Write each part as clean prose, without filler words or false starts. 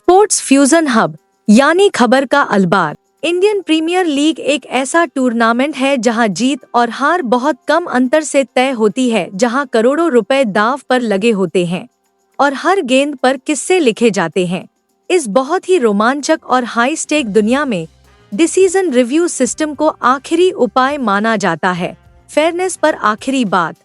Sports fusion hub यानी खबर का अलबार। इंडियन प्रीमियर लीग एक ऐसा टूर्नामेंट है जहां जीत और हार बहुत कम अंतर से तय होती है, जहां करोड़ों रुपए दांव पर लगे होते हैं और हर गेंद पर किस्से लिखे जाते हैं। इस बहुत ही रोमांचक और हाई स्टेक दुनिया में डिसीजन रिव्यू सिस्टम को आखिरी उपाय माना जाता है। फेयरनेस पर आखिरी बात।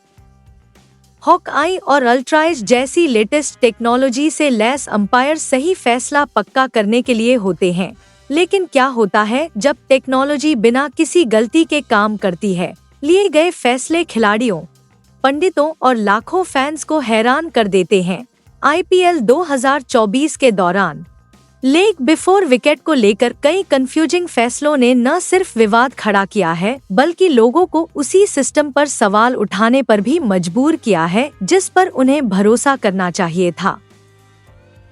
हॉकआई और अल्ट्राइज जैसी लेटेस्ट टेक्नोलॉजी से लैस अंपायर सही फैसला पक्का करने के लिए होते हैं। लेकिन क्या होता है जब टेक्नोलॉजी बिना किसी गलती के काम करती है? लिए गए फैसले खिलाड़ियों, पंडितों और लाखों फैंस को हैरान कर देते हैं। आईपीएल 2024 के दौरान लेग बिफोर विकेट को लेकर कई कंफ्यूजिंग फैसलों ने न सिर्फ विवाद खड़ा किया है, बल्कि लोगों को उसी सिस्टम पर सवाल उठाने पर भी मजबूर किया है जिस पर उन्हें भरोसा करना चाहिए था।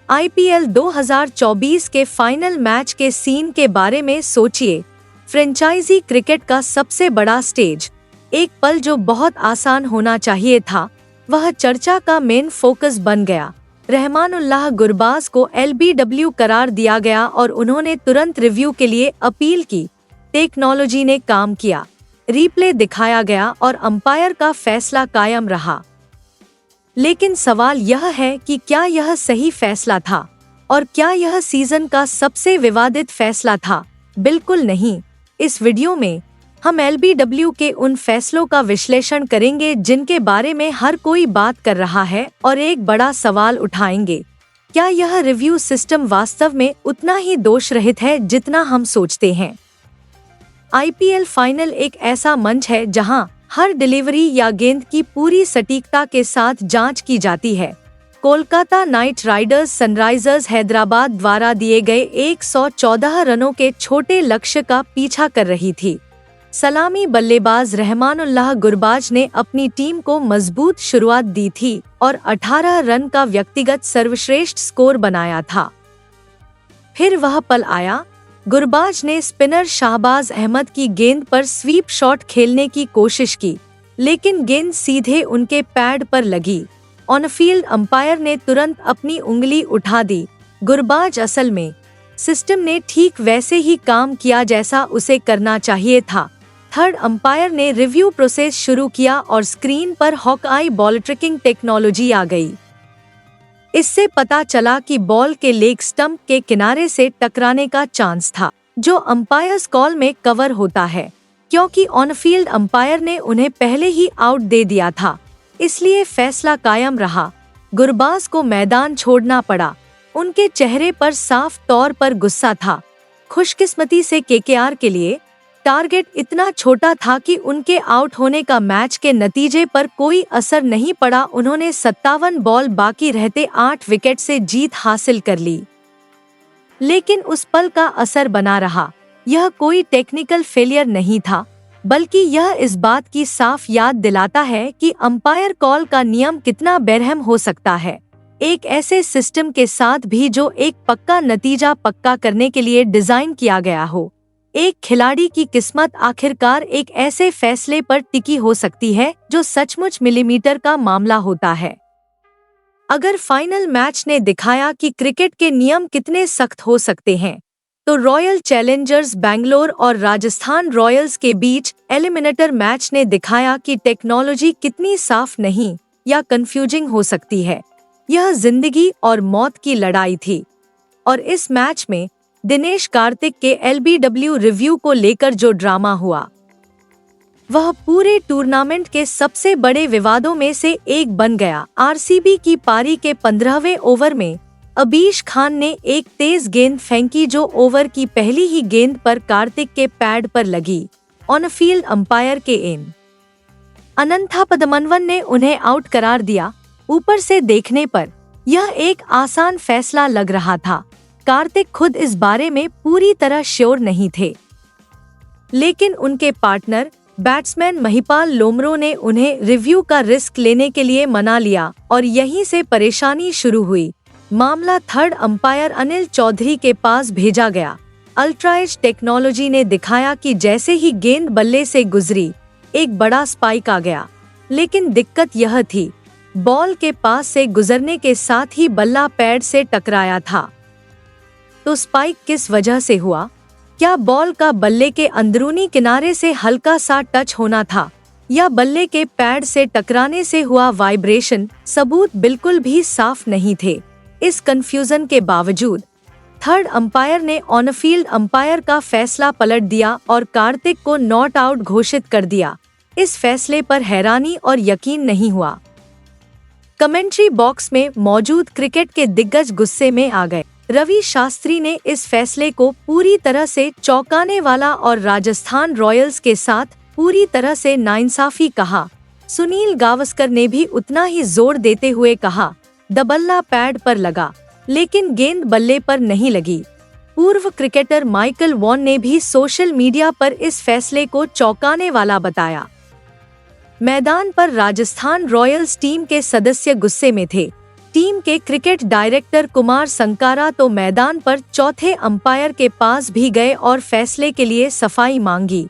आईपीएल 2024 के फाइनल मैच के सीन के बारे में सोचिए। फ्रेंचाइजी क्रिकेट का सबसे बड़ा स्टेज, एक पल जो बहुत आसान होना चाहिए था, वह चर्चा का मेन फोकस बन गया। रहमानुल्लाह गुरबाज को एलबीडब्ल्यू करार दिया गया और उन्होंने तुरंत रिव्यू के लिए अपील की। टेक्नोलॉजी ने काम किया, रिप्ले दिखाया गया और अंपायर का फैसला कायम रहा। लेकिन सवाल यह है कि क्या यह सही फैसला था और क्या यह सीजन का सबसे विवादित फैसला था? बिल्कुल नहीं। इस वीडियो में हम एलबीडब्ल्यू के उन फैसलों का विश्लेषण करेंगे जिनके बारे में हर कोई बात कर रहा है और एक बड़ा सवाल उठाएंगे, क्या यह रिव्यू सिस्टम वास्तव में उतना ही दोष रहित है जितना हम सोचते हैं? आईपीएल फाइनल एक ऐसा मंच है जहां हर डिलीवरी या गेंद की पूरी सटीकता के साथ जांच की जाती है। Kolkata night Riders Sunrisers Hyderabad द्वारा दिए गए 114 रनों के छोटे लक्ष्य का पीछा कर रही थी। सलामी बल्लेबाज रहमानुल्लाह गुरबाज ने अपनी टीम को मजबूत शुरुआत दी थी और 18 रन का व्यक्तिगत सर्वश्रेष्ठ स्कोर बनाया था। फिर वह पल आया, गुरबाज ने स्पिनर शाहबाज अहमद की गेंद पर स्वीप शॉट खेलने की कोशिश की, लेकिन गेंद सीधे उनके पैड पर लगी। ऑनफील्ड अंपायर ने तुरंत अपनी उंगली उठा दी। गुरबाज असल में सिस्टम ने ठीक वैसे ही काम किया जैसा उसे करना चाहिए था। थर्ड अंपायर ने रिव्यू प्रोसेस शुरू किया और स्क्रीन पर हॉकआई बॉल ट्रैकिंग टेक्नोलॉजी आ गई। इससे पता चला कि बॉल के लेग स्टंप के किनारे से टकराने का चांस था, जो अंपायर्स कॉल में कवर होता है। क्योंकि ऑनफील्ड अंपायर ने उन्हें पहले ही आउट दे दिया था, इसलिए फैसला कायम रहा। गुरबाज को मैदान छोड़ना पड़ा। उनके चेहरे पर साफ तौर पर गुस्सा था। खुशकिस्मती से केकेआर के लिए टारगेट इतना छोटा था कि उनके आउट होने का मैच के नतीजे पर कोई असर नहीं पड़ा। उन्होंने 57 बॉल बाकी रहते 8 विकेट से जीत हासिल कर ली। लेकिन उस पल का असर बना रहा। यह कोई टेक्निकल फेलियर नहीं था, बल्कि यह इस बात की साफ याद दिलाता है कि अंपायर कॉल का नियम कितना बेरहम हो सकता है। एक ऐसे सिस्टम के साथ भी जो एक पक्का नतीजा पक्का करने के लिए डिजाइन किया गया हो। एक खिलाड़ी की किस्मत आखिरकार एक ऐसे फैसले पर टिकी हो सकती है जो सचमुच मिलीमीटर का मामला होता है। अगर फाइनल मैच ने दिखाया कि क्रिकेट के नियम कितने सख्त हो सकते हैं, तो रॉयल चैलेंजर्स बैंगलोर और राजस्थान रॉयल्स के बीच एलिमिनेटर मैच ने दिखाया कि टेक्नोलॉजी कितनी साफ नहीं या कंफ्यूजिंग हो सकती है। यह जिंदगी और मौत की लड़ाई थी और इस मैच में दिनेश कार्तिक के एलबीडब्ल्यू रिव्यू को लेकर जो ड्रामा हुआ, वह पूरे टूर्नामेंट के सबसे बड़े विवादों में से एक बन गया। आरसीबी की पारी के 15वें ओवर में अबीश खान ने एक तेज गेंद फेंकी जो ओवर की पहली ही गेंद पर कार्तिक के पैड पर लगी। ऑनफील्ड अंपायर के एन अनंथापद्मनवन ने उन्हें आउट करार दिया। ऊपर से देखने पर यह एक आसान फैसला लग रहा था। कार्तिक खुद इस बारे में पूरी तरह श्योर नहीं थे, लेकिन उनके पार्टनर बैट्समैन महिपाल लोमरो ने उन्हें रिव्यू का रिस्क लेने के लिए मना लिया और यहीं से परेशानी शुरू हुई। मामला थर्ड अंपायर अनिल चौधरी के पास भेजा गया। अल्ट्राइज टेक्नोलॉजी ने दिखाया कि जैसे ही गेंद बल्ले से गुजरी, एक बड़ा स्पाइक आ गया। लेकिन दिक्कत यह थी, बॉल के पास से गुजरने के साथ ही बल्ला पैड से टकराया था। तो स्पाइक किस वजह से हुआ? क्या बॉल का बल्ले के अंदरूनी किनारे से हल्का सा टच होना था या बल्ले के पैड से टकराने से हुआ वाइब्रेशन? सबूत बिल्कुल भी साफ नहीं थे। इस कंफ्यूजन के बावजूद थर्ड अंपायर ने ऑन फील्ड अंपायर का फैसला पलट दिया और कार्तिक को नॉट आउट घोषित कर दिया। इस फैसले पर हैरानी और यकीन नहीं हुआ। कमेंट्री बॉक्स में मौजूद क्रिकेट के दिग्गज गुस्से में आ गए। रवि शास्त्री ने इस फैसले को पूरी तरह से चौंकाने वाला और राजस्थान रॉयल्स के साथ पूरी तरह से नाइंसाफी कहा। सुनील गावस्कर ने भी उतना ही जोर देते हुए कहा, द बल्ला पैड पर लगा लेकिन गेंद बल्ले पर नहीं लगी। पूर्व क्रिकेटर माइकल वॉन ने भी सोशल मीडिया पर इस फैसले को चौंकाने वाला बताया। मैदान पर राजस्थान रॉयल्स टीम के सदस्य गुस्से में थे। टीम के क्रिकेट डायरेक्टर कुमार संकारा तो मैदान पर चौथे अंपायर के पास भी गए और फैसले के लिए सफाई मांगी।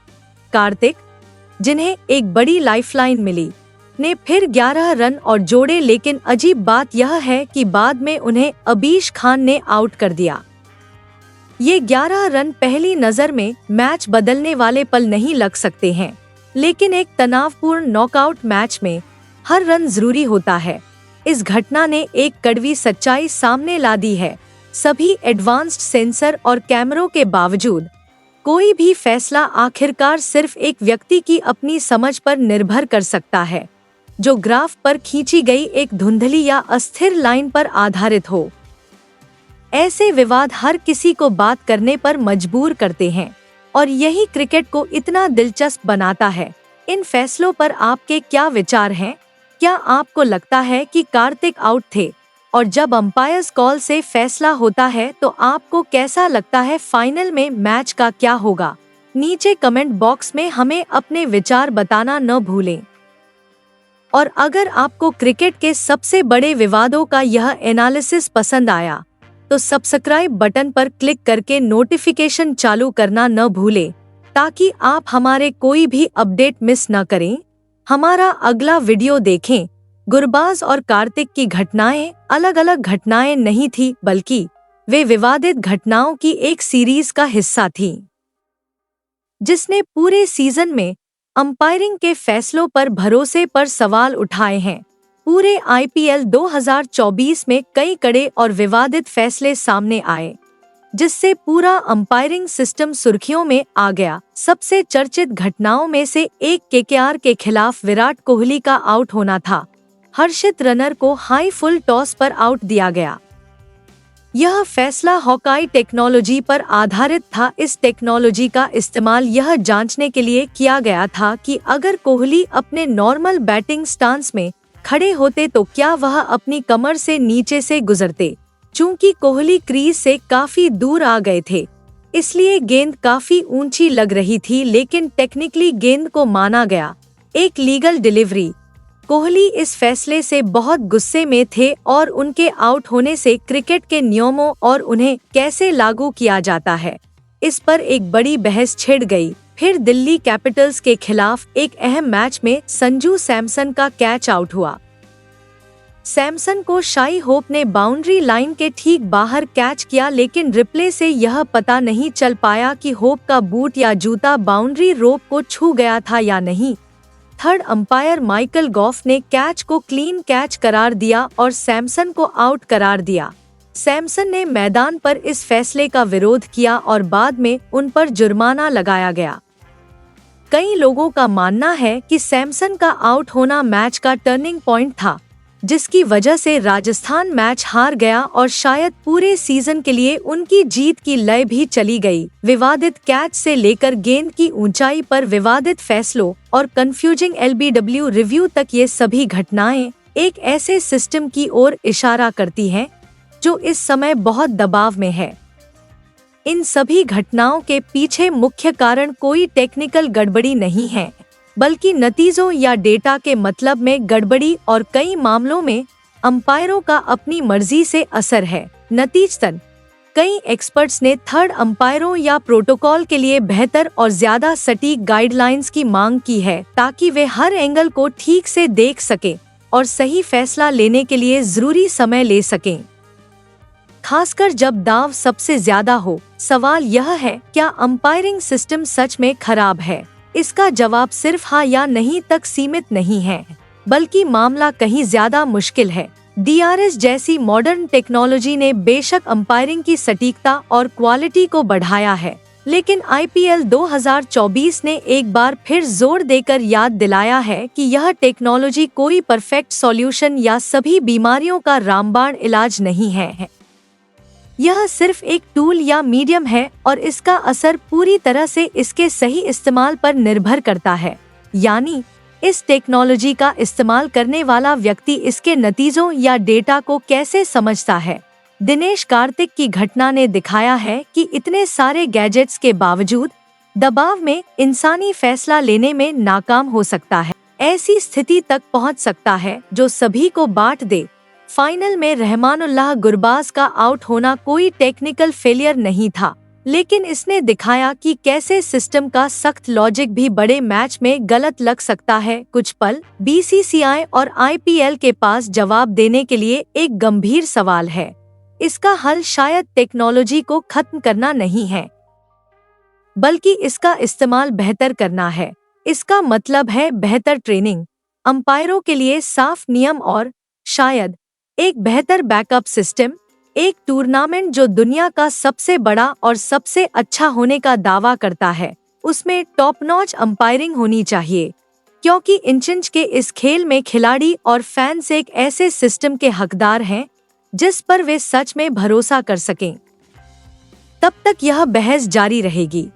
कार्तिक, जिन्हें एक बड़ी लाइफलाइन मिली, ने फिर 11 रन और जोड़े, लेकिन अजीब बात यह है कि बाद में उन्हें अबीश खान ने आउट कर दिया। ये 11 रन पहली नजर में मैच बदलने वाले पल नहीं लग सकते हैं, लेकिन एक तनावपूर्ण नॉकआउट मैच में हर रन जरूरी होता है। इस घटना ने एक कड़वी सच्चाई सामने ला दी है। सभी एडवांस्ड सेंसर और कैमरों के बावजूद कोई भी फैसला आखिरकार सिर्फ एक व्यक्ति की अपनी समझ पर निर्भर कर सकता है, जो ग्राफ पर खींची गई एक धुंधली या अस्थिर लाइन पर आधारित हो। ऐसे विवाद हर किसी को बात करने पर मजबूर करते हैं और यही क्रिकेट को इतना दिलचस्प बनाता है। इन फैसलों पर आपके क्या विचार हैं? क्या आपको लगता है कि कार्तिक आउट थे? और जब अंपायर्स कॉल से फैसला होता है तो आपको कैसा लगता है फाइनल में मैच का क्या होगा? नीचे कमेंट बॉक्स में हमें अपने विचार बताना न भूलें। और अगर आपको क्रिकेट के सबसे बड़े विवादों का यह एनालिसिस पसंद आया तो सब्सक्राइब बटन पर क्लिक करके नोटिफिकेशन चालू करना न भूलें, ताकि आप हमारे कोई भी अपडेट मिस न करें। हमारा अगला वीडियो देखें। गुरबाज और कार्तिक की घटनाएं अलग अलग घटनाएं नहीं थी, बल्कि वे विवादित घटनाओं की एक सीरीज का हिस्सा थी, जिसने पूरे सीजन में अंपायरिंग के फैसलों पर भरोसे पर सवाल उठाए हैं। पूरे आईपीएल 2024 में कई कड़े और विवादित फैसले सामने आए, जिससे पूरा अंपायरिंग सिस्टम सुर्खियों में आ गया। सबसे चर्चित घटनाओं में से एक केकेआर के खिलाफ विराट कोहली का आउट होना था। हर्षित रनर को हाई फुल टॉस पर आउट दिया गया। यह फैसला हॉकाई टेक्नोलॉजी पर आधारित था। इस टेक्नोलॉजी का इस्तेमाल यह जांचने के लिए किया गया था कि अगर कोहली अपने नॉर्मल बैटिंग स्टांस में खड़े होते तो क्या वह अपनी कमर से नीचे से गुजरते। चूंकि कोहली क्रीज से काफी दूर आ गए थे, इसलिए गेंद काफी ऊंची लग रही थी, लेकिन टेक्निकली गेंद को माना गया एक लीगल डिलीवरी। कोहली इस फैसले से बहुत गुस्से में थे और उनके आउट होने से क्रिकेट के नियमों और उन्हें कैसे लागू किया जाता है, इस पर एक बड़ी बहस छिड़ गई। फिर दिल्ली कैपिटल्स के खिलाफ एक अहम मैच में संजू सैमसन का कैच आउट हुआ। सैमसन को शाई होप ने बाउंड्री लाइन के ठीक बाहर कैच किया, लेकिन रिप्ले से यह पता नहीं चल पाया कि होप का बूट या जूता बाउंड्री रोप को छू गया था या नहीं। थर्ड अंपायर माइकल गॉफ ने कैच को क्लीन कैच करार दिया और सैमसन को आउट करार दिया। सैमसन ने मैदान पर इस फैसले का विरोध किया और बाद में उन पर जुर्माना लगाया गया। कई लोगों का मानना है कि सैमसन का आउट होना मैच का टर्निंग पॉइंट था, जिसकी वजह से राजस्थान मैच हार गया और शायद पूरे सीजन के लिए उनकी जीत की लय भी चली गई। विवादित कैच से लेकर गेंद की ऊंचाई पर विवादित फैसलों और कंफ्यूजिंग एलबीडब्ल्यू रिव्यू तक, ये सभी घटनाएं एक ऐसे सिस्टम की ओर इशारा करती हैं जो इस समय बहुत दबाव में है। इन सभी घटनाओं के पीछे मुख्य कारण कोई टेक्निकल गड़बड़ी नहीं है, बल्कि नतीजों या डेटा के मतलब में गड़बड़ी और कई मामलों में अंपायरों का अपनी मर्जी से असर है। नतीजतन कई एक्सपर्ट्स ने थर्ड अंपायरों या प्रोटोकॉल के लिए बेहतर और ज्यादा सटीक गाइडलाइंस की मांग की है, ताकि वे हर एंगल को ठीक से देख सकें और सही फैसला लेने के लिए जरूरी समय ले सकें। खासकर जब दाव सबसे ज्यादा हो। सवाल यह है, क्या अंपायरिंग सिस्टम सच में खराब है? इसका जवाब सिर्फ हाँ या नहीं तक सीमित नहीं है, बल्कि मामला कहीं ज्यादा मुश्किल है। DRS जैसी मॉडर्न टेक्नोलॉजी ने बेशक अंपायरिंग की सटीकता और क्वालिटी को बढ़ाया है, लेकिन IPL 2024 ने एक बार फिर जोर देकर याद दिलाया है कि यह टेक्नोलॉजी कोई परफेक्ट सॉल्यूशन या सभी बीमारियों का रामबाण इलाज नहीं है। यह सिर्फ एक टूल या मीडियम है और इसका असर पूरी तरह से इसके सही इस्तेमाल पर निर्भर करता है। यानी इस टेक्नोलॉजी का इस्तेमाल करने वाला व्यक्ति इसके नतीजों या डेटा को कैसे समझता है। दिनेश कार्तिक की घटना ने दिखाया है कि इतने सारे गैजेट्स के बावजूद दबाव में इंसानी फैसला लेने में नाकाम हो सकता है। ऐसी स्थिति तक पहुंच सकता है जो सभी को बांट दे। फाइनल में रहमानुल्लाह गुरबाज का आउट होना कोई टेक्निकल फेलियर नहीं था, लेकिन इसने दिखाया कि कैसे सिस्टम का सख्त लॉजिक भी बड़े मैच में गलत लग सकता है। कुछ पल BCCI और IPL के पास जवाब देने के लिए एक गंभीर सवाल है। इसका हल शायद टेक्नोलॉजी को खत्म करना नहीं है, बल्कि इसका इस्तेमाल बेहतर करना है। इसका मतलब है बेहतर ट्रेनिंग, अंपायरों के लिए साफ नियम और शायद एक बेहतर बैकअप सिस्टम। एक टूर्नामेंट जो दुनिया का सबसे बड़ा और सबसे अच्छा होने का दावा करता है, उसमें टॉप नॉच अंपायरिंग होनी चाहिए, क्योंकि इंच के इस खेल में खिलाड़ी और फैंस एक ऐसे सिस्टम के हकदार हैं जिस पर वे सच में भरोसा कर सकें। तब तक यह बहस जारी रहेगी।